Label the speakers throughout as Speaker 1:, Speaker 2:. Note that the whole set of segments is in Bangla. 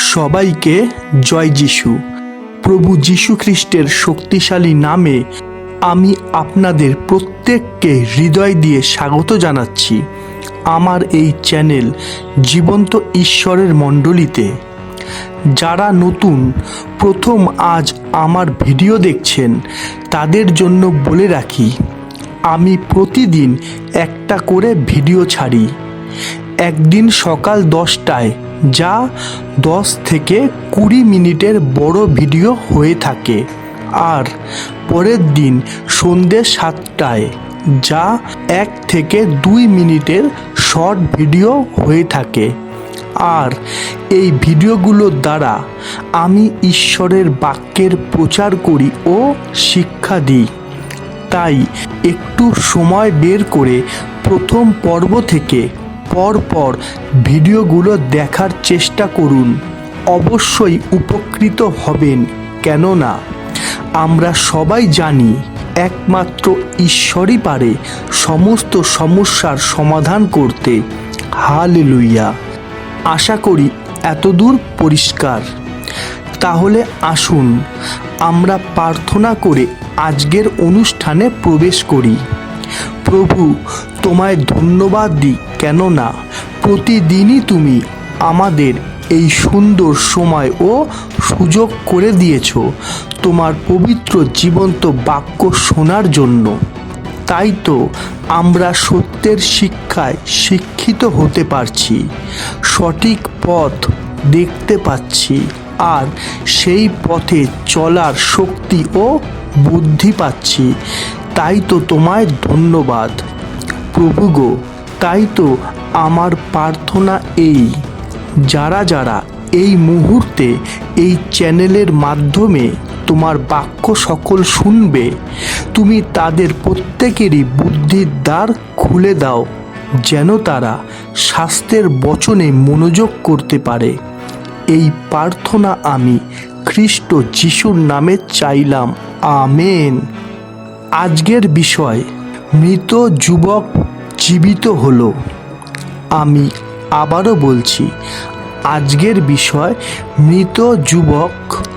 Speaker 1: সবাইকে জয় যিশু। প্রভু যিশু খ্রিস্টের শক্তিশালী নামে আমি আপনাদের প্রত্যেককে হৃদয় দিয়ে স্বাগত জানাচ্ছি আমার এই চ্যানেল জীবন্ত ঈশ্বরের মণ্ডলীতে। যারা নতুন প্রথম আজ আমার ভিডিও দেখছেন তাদের জন্য বলে রাখি, আমি প্রতিদিন একটা করে ভিডিও ছাড়ি। একদিন সকাল 10টায়, যা 10 থেকে 20 মিনিটের বড় ভিডিও হয়ে থাকে, আর পরের দিন সন্ধ্যে 7টায়, যা 1 থেকে 2 মিনিটের শর্ট ভিডিও হয়ে থাকে। আর এই ভিডিওগুলোর দ্বারা আমি ঈশ্বরের বাক্যের প্রচার করি ও শিক্ষা দিই। তাই একটু সময় বের করে প্রথম পর্ব থেকে পরপর ভিডিওগুলো দেখার চেষ্টা করুন। অবশ্যই উপকৃত হবেন, কেননা আমরা সবাই জানি একমাত্র ঈশ্বরই পারে সমস্ত সমস্যার সমাধান করতে। হালেলুয়া। আশা করি এতদূর পরিষ্কার। তাহলে আসুন আমরা প্রার্থনা করে আজকের অনুষ্ঠানে প্রবেশ করি। প্রভু, তোমায় ধন্যবাদ দিই, কেননা প্রতিদিনই তুমি আমাদের এই সুন্দর সময় ও সুযোগ করে দিয়েছ তোমার পবিত্র জীবন্ত বাক্য শোনার জন্য। তাই তো আমরা সত্যের শিক্ষায় শিক্ষিত হতে পারছি, সঠিক পথ দেখতে পাচ্ছি, আর সেই পথে চলার শক্তি ও বুদ্ধি পাচ্ছি। তাই তো তোমায় ধন্যবাদ প্রভু গো। তাই তো আমার প্রার্থনা এই, যারা যারা এই মুহূর্তে এই চ্যানেলের মাধ্যমে তোমার বাক্য সকল শুনবে, তুমি তাদের প্রত্যেকেরই বুদ্ধির দ্বার খুলে দাও, যেন তারা শাস্ত্রের বচনে মনোযোগ করতে পারে। এই প্রার্থনা আমি খ্রিস্ট যিশুর নামে চাইলাম, আমেন। আজকের বিষয়, মৃত যুবক জীবিত হলো। আমি আবারও বলছি, আজকের বিষয় মৃত যুবক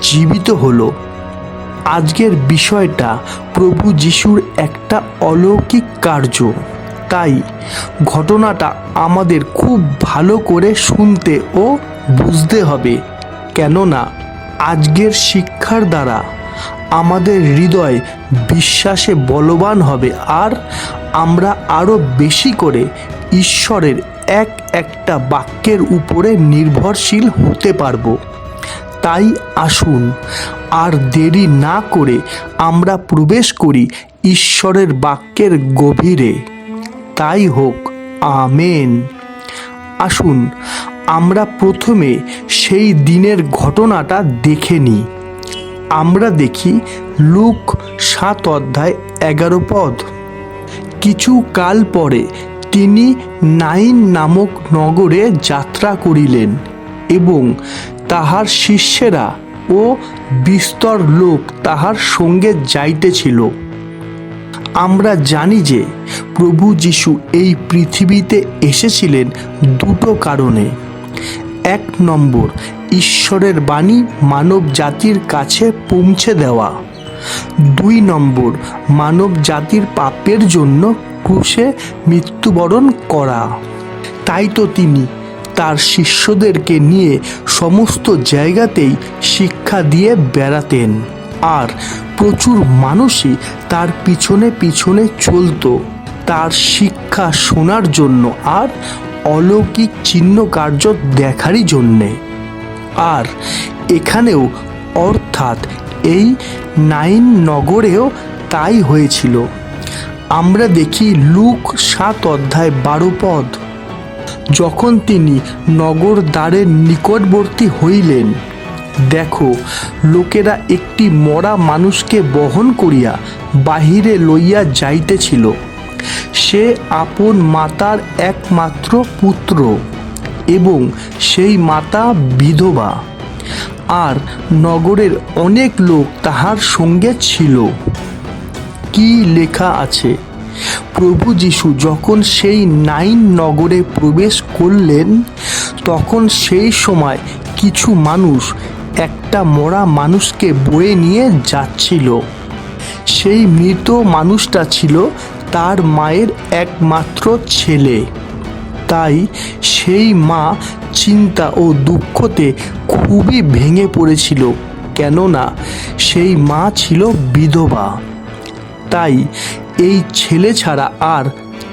Speaker 1: জীবিত হলো। আজকের বিষয়টা প্রভু যিশুর একটা অলৌকিক কার্য। তাই ঘটনাটা আমাদের খুব ভালো করে শুনতে ও বুঝতে হবে, কেননা আজকের শিক্ষার দ্বারা আমাদের হৃদয় বিশ্বাসে বলবান হবে, আর আমরা আরও বেশি করে ঈশ্বরের একটা বাক্যের উপরে নির্ভরশীল হতে পারব। তাই আসুন আর দেরি না করে আমরা প্রবেশ করি ঈশ্বরের বাক্যের গভীরে। তাই হোক, আমেন। আসুন আমরা প্রথমে সেই দিনের ঘটনাটা দেখে নিই। আমরা দেখি লূক 7:11। কিছু কাল পরে তিনি নাইন নামক নগরে যাত্রা করিলেন, এবং তাহার শিষ্যেরা ও বিস্তর লোক তাহার সঙ্গে যাইতেছিল। আমরা জানি যে প্রভু যিশু এই পৃথিবীতে এসেছিলেন দুটো কারণে। 1 নম্বর, ঈশ্বরের বাণী মানব জাতির কাছে পৌঁছে দেওয়া। 2 নম্বর, মানব জাতির পাপের জন্য ক্রুশে মৃত্যুবরণ করা। তাই তো তিনি তার শিষ্যদেরকে নিয়ে সমস্ত জায়গাতেই শিক্ষা দিয়ে বেড়াতেন, আর প্রচুর মানুষই তার পিছনে পিছনে চলত তার শিক্ষা শোনার জন্য আর অলৌকিক চিহ্ন কার্য দেখারই জন্যে। আর এখানেও, অর্থাৎ এই নাইন নগরেও তাই হয়েছিল। আমরা দেখি লূক 7:12। যখন তিনি নগর দ্বারের নিকটবর্তী হইলেন, দেখো, লোকেরা একটি মরা মানুষকে বহন করিয়া বাহিরে লইয়া যাইতেছিল। সে আপন মাতার একমাত্র পুত্র, এবং সেই মাতা বিধবা, আর নগরের অনেক লোক তাহার সঙ্গে ছিল। কি লেখা আছে? প্রভু যিশু যখন সেই নাইন নগরে প্রবেশ করলেন, তখন সেই সময় কিছু মানুষ একটা মরা মানুষকে বয়ে নিয়ে যাচ্ছিল। সেই মৃত মানুষটা ছিল তার মায়ের একমাত্র ছেলে। তাই সেই মা চিন্তা ও দুঃখতে খুবই ভেঙে পড়েছিল, কেননা সেই মা ছিল বিধবা। তাই এই ছেলে ছাড়া আর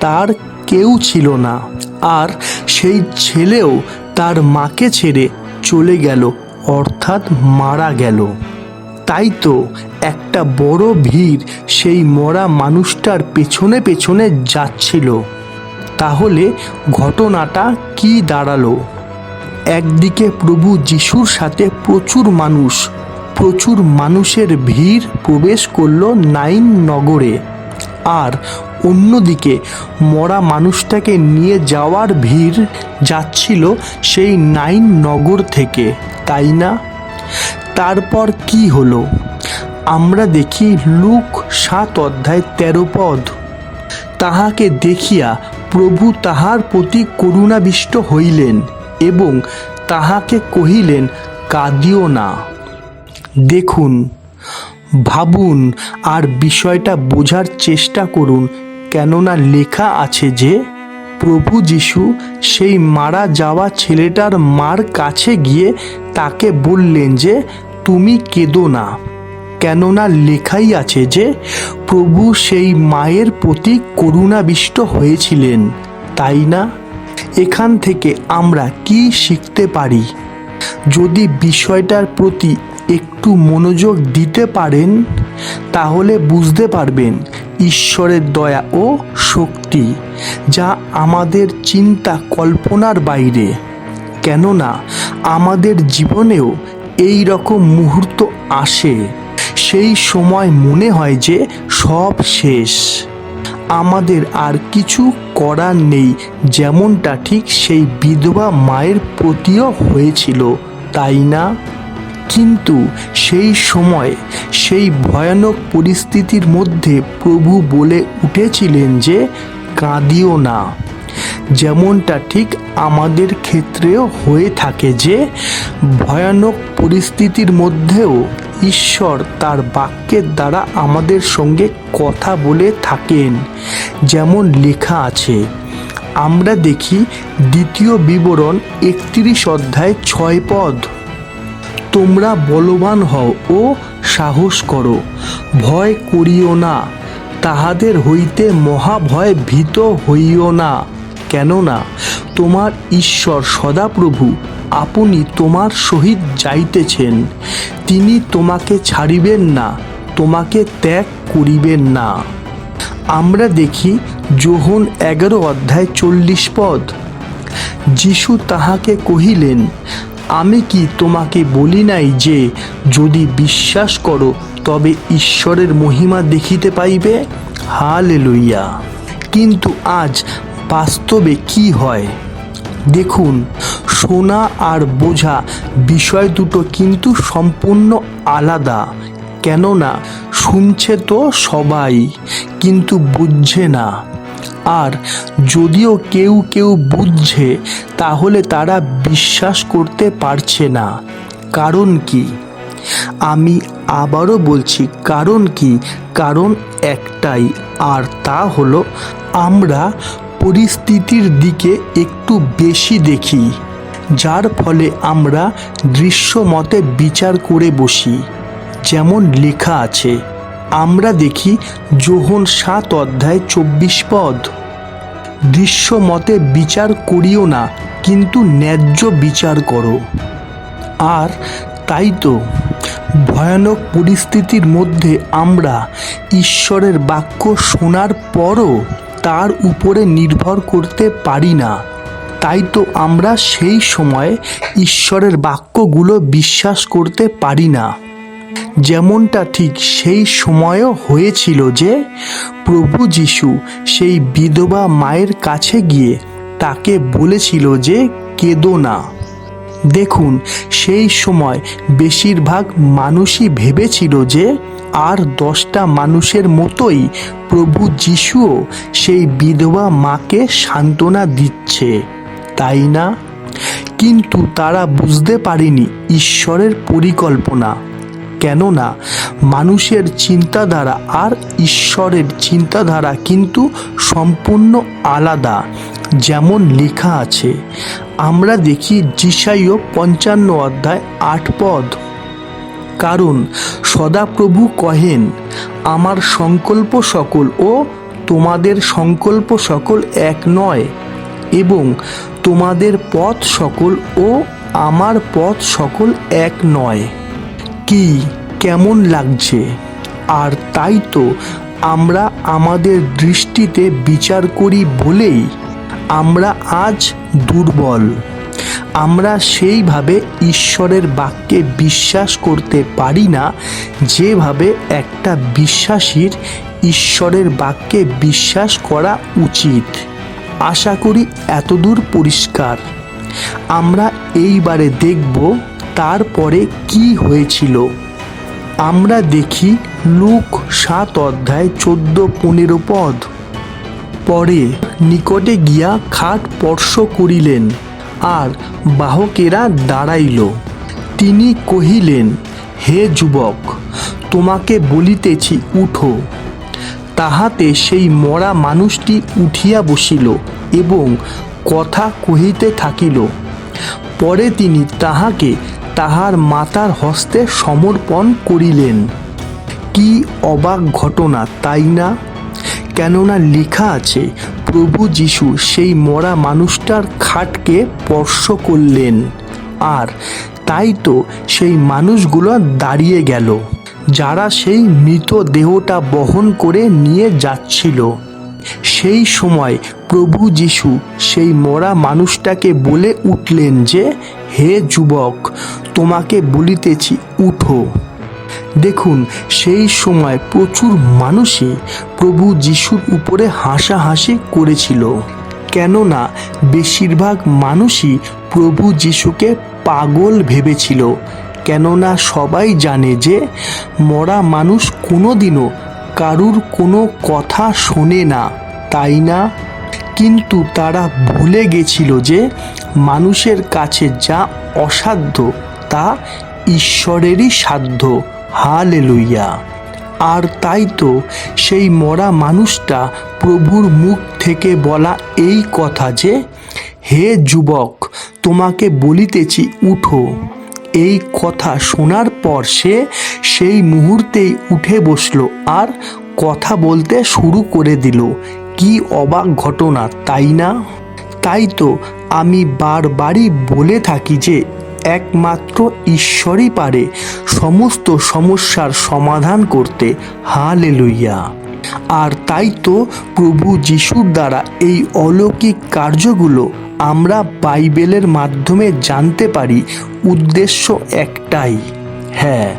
Speaker 1: তার কেউ ছিল না, আর সেই ছেলেও তার মাকে ছেড়ে চলে গেল, অর্থাৎ মারা গেল। তাই তো একটা বড় ভিড় সেই মরা মানুষটার পেছনে পেছনে যাচ্ছিল। তাহলে ঘটনাটা কি দাঁড়ালো? একদিকে প্রভু যিশুর সাথে প্রচুর মানুষের ভিড় প্রবেশ করলো নাইন নগরে, আর অন্যদিকে মরা মানুষটাকে নিয়ে যাওয়ার ভিড় যাচ্ছিল সেই নাইন নগর থেকে, তাই না? তারপর কি হলো আমরা দেখি লূক 7:13। তাহাকে দেখিয়া প্রভু তাহার প্রতি করুণাবিষ্ট হইলেন এবং তাহাকে কহিলেন, কাঁদিও না। দেখুন, ভাবুন আর বিষয়টা বোঝার চেষ্টা করুন, কেননা লেখা আছে যে প্রভু যিশু সেই মারা যাওয়া ছেলেটার মার কাছে গিয়ে তাকে বললেন যে তুমি কেঁদো না, কেননা লেখাই আছে যে প্রভু সেই মায়ের প্রতি করুণাবিষ্ট হয়েছিলেন, তাই না? এখান থেকে আমরা কি শিখতে পারি? যদি বিষয়টার প্রতি একটু মনোযোগ দিতে পারেন তাহলে বুঝতে পারবেন ঈশ্বরের দয়া ও শক্তি, যা আমাদের চিন্তা কল্পনার বাইরে। কেননা আমাদের জীবনেও এই রকম মুহূর্ত আসে, সেই সময় মনে হয় যে সব শেষ, আমাদের আর কিছু করার নেই, যেমনটা ঠিক সেই বিধবা মায়ের প্রতিও হয়েছিল, তাই না? কিন্তু সেই সময় সেই ভয়ানক পরিস্থিতির মধ্যে প্রভু বলে উঠেছিলেন যে কাঁদিও না। যেমনটা ঠিক আমাদের ক্ষেত্রেও হয়ে থাকে যে ভয়ানক পরিস্থিতির মধ্যেও ঈশ্বর তার বাক্যের দ্বারা আমাদের সঙ্গে কথা বলে থাকেন। যেমন লেখা আছে, আমরা দেখি 2 বিবরণ 31:6। তোমরা বলবান হও ও সাহস করো, ভয় করিও না, তাহাদের হইতে মহাভয় ভীত হইও না, কেননা তোমার ঈশ্বর সদাপ্রভু আপনি তোমার সহিত যাইতেছেন, তিনি তোমাকে ছাড়িবেন না, তোমাকে ত্যাগ করিবেন না। আমরা দেখি যোহন 11:40। যিশু তাহাকে কহিলেন, আমি কি তোমাকে বলি নাই যে যদি বিশ্বাস করো তবে ঈশ্বরের মহিমা দেখিতে পাইবে? হালেলুয়া। কিন্তু আজ বাস্তবে কি হয় দেখুন, শোনা আর বোঝা বিষয় দুটো কিন্তু সম্পূর্ণ আলাদা। কেননা শুনছে তো সবাই, কিন্তু বুঝছে না। আর যদিও কেউ কেউ বুঝছে, তাহলে তারা বিশ্বাস করতে পারছে না। কারণ কি? আমি আবারও বলছি, কারণ কি? কারণ একটাই, আর তা হলো আমরা পরিস্থিতির দিকে একটু বেশি দেখি, যার ফলে আমরা দৃশ্যমতে বিচার করে বসি। যেমন লেখা আছে, আমরা দেখি যোহন 7:24। দৃশ্যমতে বিচার করিও না, কিন্তু ন্যায্য বিচার করো। আর তাই তো ভয়ানক পরিস্থিতির মধ্যে আমরা ঈশ্বরের বাক্য শোনার পরও তার উপরে নির্ভর করতে পারি না। তাই তো আমরা সেই সময় ঈশ্বরের বাক্যগুলো বিশ্বাস করতে পারি না। যেমনটা ঠিক সেই সময়ও হয়েছিল যে প্রভু যিশু সেই বিধবা মায়ের কাছে গিয়ে তাকে বলেছিল যে কেঁদো না। দেখুন, সেই সময় বেশিরভাগ মানুষই ভেবেছিল যে আর 10টা মানুষের মতোই প্রভু যিশুও সেই বিধবা মাকে সান্ত্বনা দিচ্ছে, তাই না? কিন্তু তারা বুঝতে পারেনি ঈশ্বরের পরিকল্পনা। কেননা মানুষের চিন্তাধারা আর ঈশ্বরের চিন্তাধারা কিন্তু সম্পূর্ণ আলাদা। যেমন লেখা আছে, আমরা দেখি যিশাইয় 55 অধ্যায় 8 পদ, কারণ সদাপ্রভু কহেন, আমার সংকল্প সকল ও তোমাদের সংকল্প সকল এক নয়, এবং তোমাদের পথ সকল ও আমার পথ সকল এক নয়। কি কেমন লাগছে? আর তাই তো আমরা আমাদের দৃষ্টিতে বিচার করি বলেই আমরা আজ দুর্বল। আমরা সেইভাবে ঈশ্বরের বাক্যে বিশ্বাস করতে পারি না যেভাবে একটা বিশ্বাসীর ঈশ্বরের বাক্যে বিশ্বাস করা উচিত। আশা করি এতদূর পরিষ্কার। আমরা এইবারে দেখব তারপরে কি হয়েছিল। আমরা দেখি লূক 7 অধ্যায় 14-15 পদ। পরে নিকটে গিয়া খাট স্পর্শ করিলেন, আর বাহকেরা দাঁড়াইল। তিনি কহিলেন, হে যুবক, তোমাকে বলিতেছি, উঠো। তাহাতে সেই মরা মানুষটি উঠিয়া বসিল এবং কথা কহিতে থাকিল। পরে তিনি তাহাকে তাহার মাতার হস্তে সমর্পণ করিলেন। কি অবাক ঘটনা, তাই না? কেননা লেখা আছে, প্রভু যিশু সেই মরা মানুষটার খাটকে স্পর্শ করলেন, আর তাই তো সেই মানুষগুলো দাঁড়িয়ে গেল, যারা সেই মৃত দেহটা বহন করে নিয়ে যাচ্ছিল। সেই সময় প্রভু যিশু সেই মরা মানুষটাকে বলে উঠলেন যে, হে যুবক, তোমাকে বলিতেছি, উঠো। দেখুন, সেই সময় প্রচুর মানুষই প্রভু যিশুর উপরে হাসাহাসি করেছিল। কেননা বেশিরভাগ মানুষই প্রভু যিশুকে পাগল ভেবেছিল। কেননা সবাই জানে যে মরা মানুষ কোনোদিনও কারুর কোনো কথা শোনে না, তাই না? কিন্তু তারা ভুলে গেছিল যে মানুষের কাছে যা অসাধ্য তা ঈশ্বরেরই সাধ্য। হালেলুয়া! আর তাই তো সেই মরা মানুষটা প্রভুর মুখ থেকে বলা এই কথা যে, হে যুবক, তোমাকে বলিতেছি, উঠো। এই কথা শোনার পর সে সেই মুহূর্তেই উঠে বসলো আর কথা বলতে শুরু করে দিল। কি অবাক ঘটনা, তাই না? তাই তো আমি বারবারই বলে থাকি যে একমাত্র ঈশ্বরই পারে সমস্ত সমস্যার সমাধান করতে। হালেলুয়া! আর তাই তো প্রভু যিশুর দ্বারা এই অলৌকিক কার্যগুলো আমরা বাইবেলের মাধ্যমে জানতে পারি। উদ্দেশ্য একটাই, হ্যাঁ,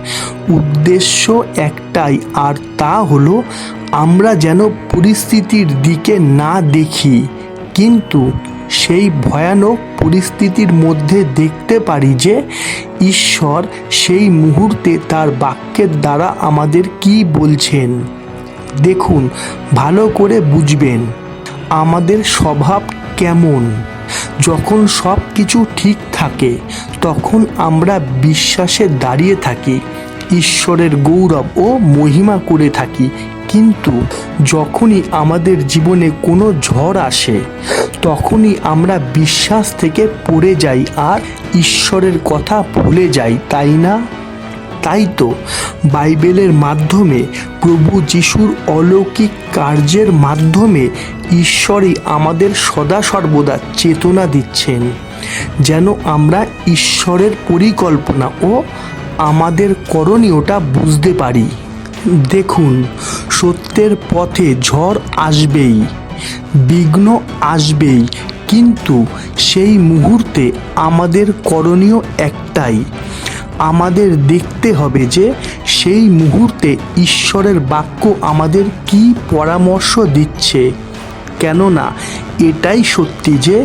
Speaker 1: উদ্দেশ্য একটাই, আর তা হলো আমরা যেন পরিস্থিতির দিকে না দেখি, কিন্তু সেই ভয়ানক পরিস্থিতির মধ্যে দেখতে পারি যে ঈশ্বর সেই মুহূর্তে তার বাক্যের দ্বারা আমাদের কি বলছেন। দেখুন, ভালো করে বুঝবেন আমাদের স্বভাব কেমন। যখন সব কিছু ঠিক থাকে তখন আমরা বিশ্বাসে দাঁড়িয়ে থাকি, ঈশ্বরের গৌরব ও মহিমা করে থাকি। কিন্তু যখনই আমাদের জীবনে কোনো ঝড় আসে তখনই আমরা বিশ্বাস থেকে পড়ে যাই আর ঈশ্বরের কথা ভুলে যাই, তাই না? তাই তো বাইবেলের মাধ্যমে প্রভু যিশুর অলৌকিক কার্যের মাধ্যমে ঈশ্বরই আমাদের সদা সর্বদা চেতনা দিচ্ছেন, যেন আমরা ঈশ্বরের পরিকল্পনা ও আমাদের করণীয়টা বুঝতে পারি। দেখুন, সত্যের পথে ঝড় আসবেই, বিঘ্ন আসবেই, কিন্তু সেই মুহূর্তে আমাদের করণীয় একটাই। আমাদের দেখতে হবে যে সেই মুহূর্তে ঈশ্বরের বাক্য আমাদের কি পরামর্শ দিচ্ছে। কেননা এটাই সত্যি যে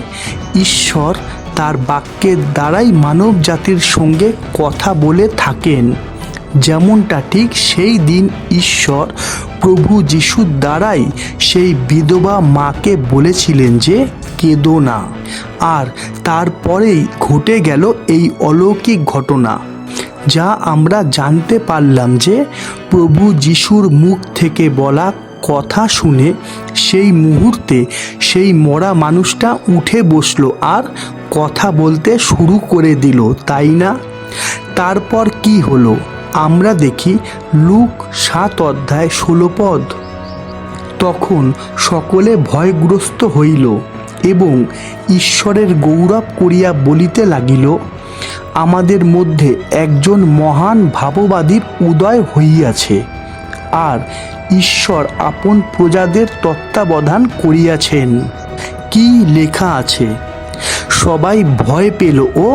Speaker 1: ঈশ্বর তার বাক্যের দ্বারাই মানব জাতির সঙ্গে কথা বলে থাকেন। যেমনটা ঠিক সেই দিন ঈশ্বর প্রভু যিশুর দ্বারাই সেই বিধবা মাকে বলেছিলেন যে কেঁদো না। আর তারপরেই ঘটে গেল এই অলৌকিক ঘটনা, যা আমরা জানতে পারলাম যে প্রভু যিশুর মুখ থেকে বলা কথা শুনে সেই মুহূর্তে সেই মরা মানুষটা উঠে বসলো আর কথা বলতে শুরু করে দিল, তাই না? তারপর কি হলো আমরা দেখি লুক 7 অধ্যায় 16 পদ। তখন সকলে ভয়গ্রস্ত হইল এবং ঈশ্বরের গৌরব করিয়া বলিতে লাগিল, আমাদের মধ্যে একজন মহান ভাববাদীর উদয় হইয়াছে, আর ঈশ্বর আপন প্রজাদের তত্ত্বাবধান করিয়াছেন। কি লেখা আছে? সবাই ভয় পেল ও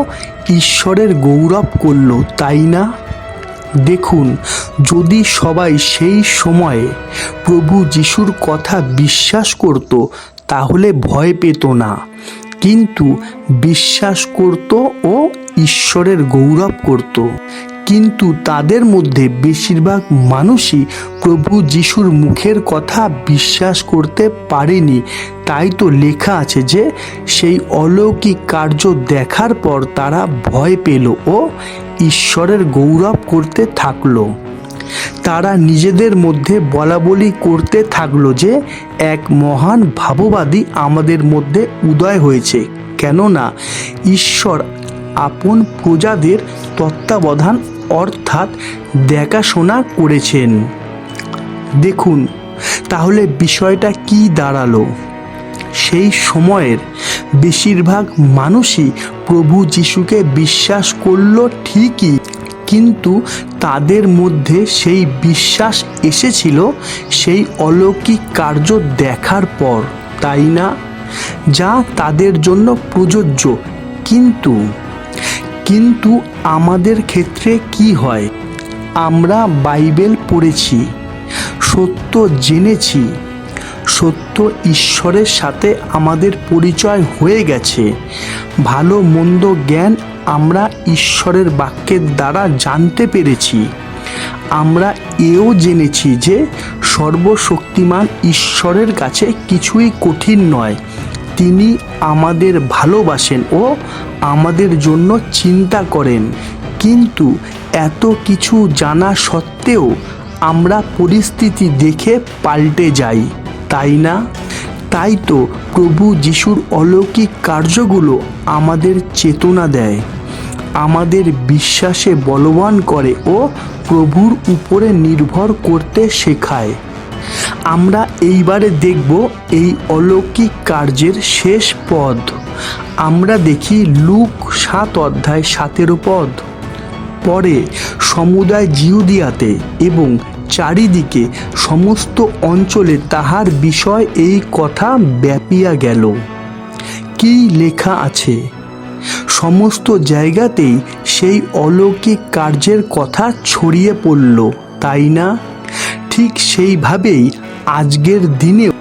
Speaker 1: ঈশ্বরের গৌরব করল, তাই না? দেখুন, যদি সবাই সেই সময়ে প্রভু যিশুর কথা বিশ্বাস করত তাহলে ভয় পেত না, কিন্তু বিশ্বাস করত ও ঈশ্বরের গৌরব করত। কিন্তু তাদের মধ্যে বেশিরভাগ মানুষই প্রভু যিশুর মুখের কথা বিশ্বাস করতে পারেনি। তাই তো লেখা আছে যে সেই অলৌকিক কার্য দেখার পর তারা ভয় পেল ও ঈশ্বরের গৌরব করতে থাকলো। তারা নিজেদের মধ্যে বলাবলি করতে থাকলো যে এক মহান ভাববাদী আমাদের মধ্যে উদয় হয়েছে, কেননা ঈশ্বর আপন প্রজাদের তত্ত্বাবধান অর্থাৎ দেখাশোনা করেছেন। দেখুন তাহলে বিষয়টা কি দাঁড়ালো? সেই সময়ের বেশিরভাগ মানুষই প্রভু যিশুকে বিশ্বাস করলো ঠিকই, কিন্তু তাদের মধ্যে সেই বিশ্বাস এসেছিল সেই অলৌকিক কার্য দেখার পর, তাই না? যা তাদের জন্য প্রযোজ্য। কিন্তু আমাদের ক্ষেত্রে কি হয়? আমরা বাইবেল পড়েছি, সত্য জেনেছি, সত্য ঈশ্বরের সাথে আমাদের পরিচয় হয়ে গেছে, ভালো মন্দ জ্ঞান আমরা ঈশ্বরের বাক্যের দ্বারা জানতে পেরেছি। আমরা এও জেনেছি যে সর্বশক্তিমান ঈশ্বরের কাছে কিছুই কঠিন নয়, তিনি আমাদের ভালোবাসেন ও আমাদের জন্য চিন্তা করেন। কিন্তু এত কিছু জানা সত্ত্বেও আমরা পরিস্থিতি দেখে পাল্টে যাই, তাই না? তাই তো প্রভু যিশুর অলৌকিক কার্যগুলো আমাদের চেতনা দেয়, আমাদের বিশ্বাসে বলবান করে ও প্রভুর উপরে নির্ভর করতে শেখায়। আমরা এইবারে দেখব এই অলৌকিক কার্যের শেষ পদ। আমরা দেখি লুক 7 অধ্যায় 17 পদ। পরে সমুদায় জিহুদিয়াতে এবং চারিদিকে সমস্ত অঞ্চলে তাহার বিষয় এই কথা ব্যাপিয়া গেল। কি লেখা আছে? সমস্ত জায়গাতেই সেই অলৌকিক কার্যের কথা ছড়িয়ে পড়ল, তাই না? ঠিক সেইভাবেই আজকের দিনেও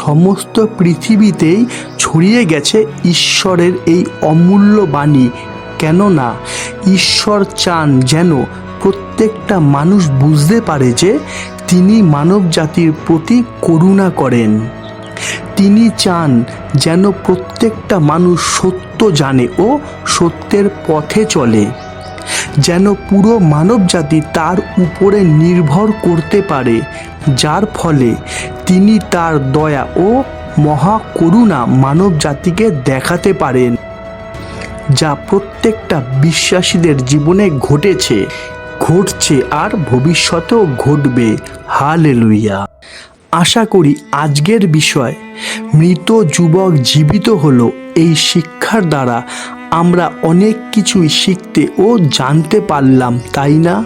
Speaker 1: সমস্ত পৃথিবীতেই ছড়িয়ে গেছে ঈশ্বরের এই অমূল্য বাণী, কেননা ঈশ্বর চান যেন প্রত্যেকটা মানুষ বুঝতে পারে যে তিনি মানব জাতির প্রতি করুণা করেন। তিনি চান যেন প্রত্যেকটা মানুষ সত্য জানে ও সত্যের পথে চলে, যেন পুরো মানব জাতি তার উপরে নির্ভর করতে পারে, যার ফলে তিনি তার দয়া ও মহা করুণা মানব জাতিকে দেখাতে পারেন, যা প্রত্যেকটা বিশ্বাসীদের জীবনে ঘটেছে, ঘটছে আর ভবিষ্যতেও ঘটবে। হালেলুয়া। আশা করি আজকের বিষয় মৃত যুবক জীবিত হলো এই শিক্ষার দ্বারা আমরা অনেক কিছুই শিখতে ও জানতে পারলাম, তাই না?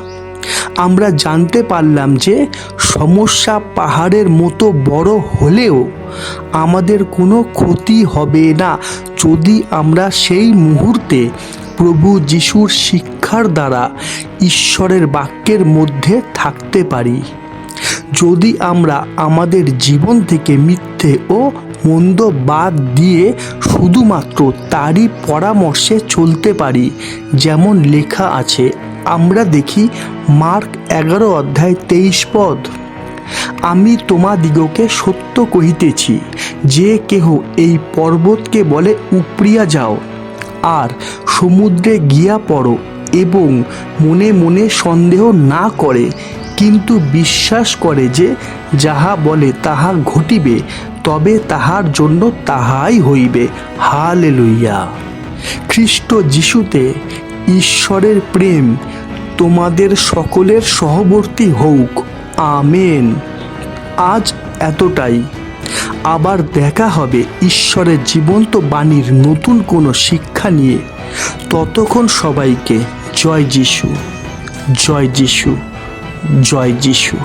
Speaker 1: আমরা জানতে পারলাম যে সমস্যা পাহাড়ের মতো বড় হলেও আমাদের কোনো ক্ষতি হবে না যদি আমরা সেই মুহূর্তে প্রভু যিশুর শিক্ষার দ্বারা ঈশ্বরের বাক্যের মধ্যে থাকতে পারি। যদি আমরা আমাদের জীবন থেকে মিথ্যে ও মন্দ বাদ দিয়ে শুধুমাত্র তারই পরামর্শে চলতে পারি, যেমন লেখা আছে, আমরা দেখি মার্ক 11 অধ্যায় 23 পদ। আমি তোমাদিগকে সত্য কহিতেছি, যে কেহ এই পর্বতকে বলে উপড়িয়া যাও আর সমুদ্রে গিয়া পড়ো, এবং মনে মনে সন্দেহ না করে, কিন্তু বিশ্বাস করে যে যাহা বলে তাহা ঘটিবে, তবে তাহার জন্য তাহাই হইবে। হালেলুইয়া। খ্রিস্ট যিশুতে ঈশ্বরের প্রেম তোমাদের সকলের সহবর্তী হোক। আমেন। আজ এতটাই। আবার দেখা হবে ঈশ্বরের জীবন্ত বাণীর নতুন কোনো শিক্ষা নিয়ে। ততক্ষণ সবাইকে জয় যিশু, জয় যিশু, জয় যিশু।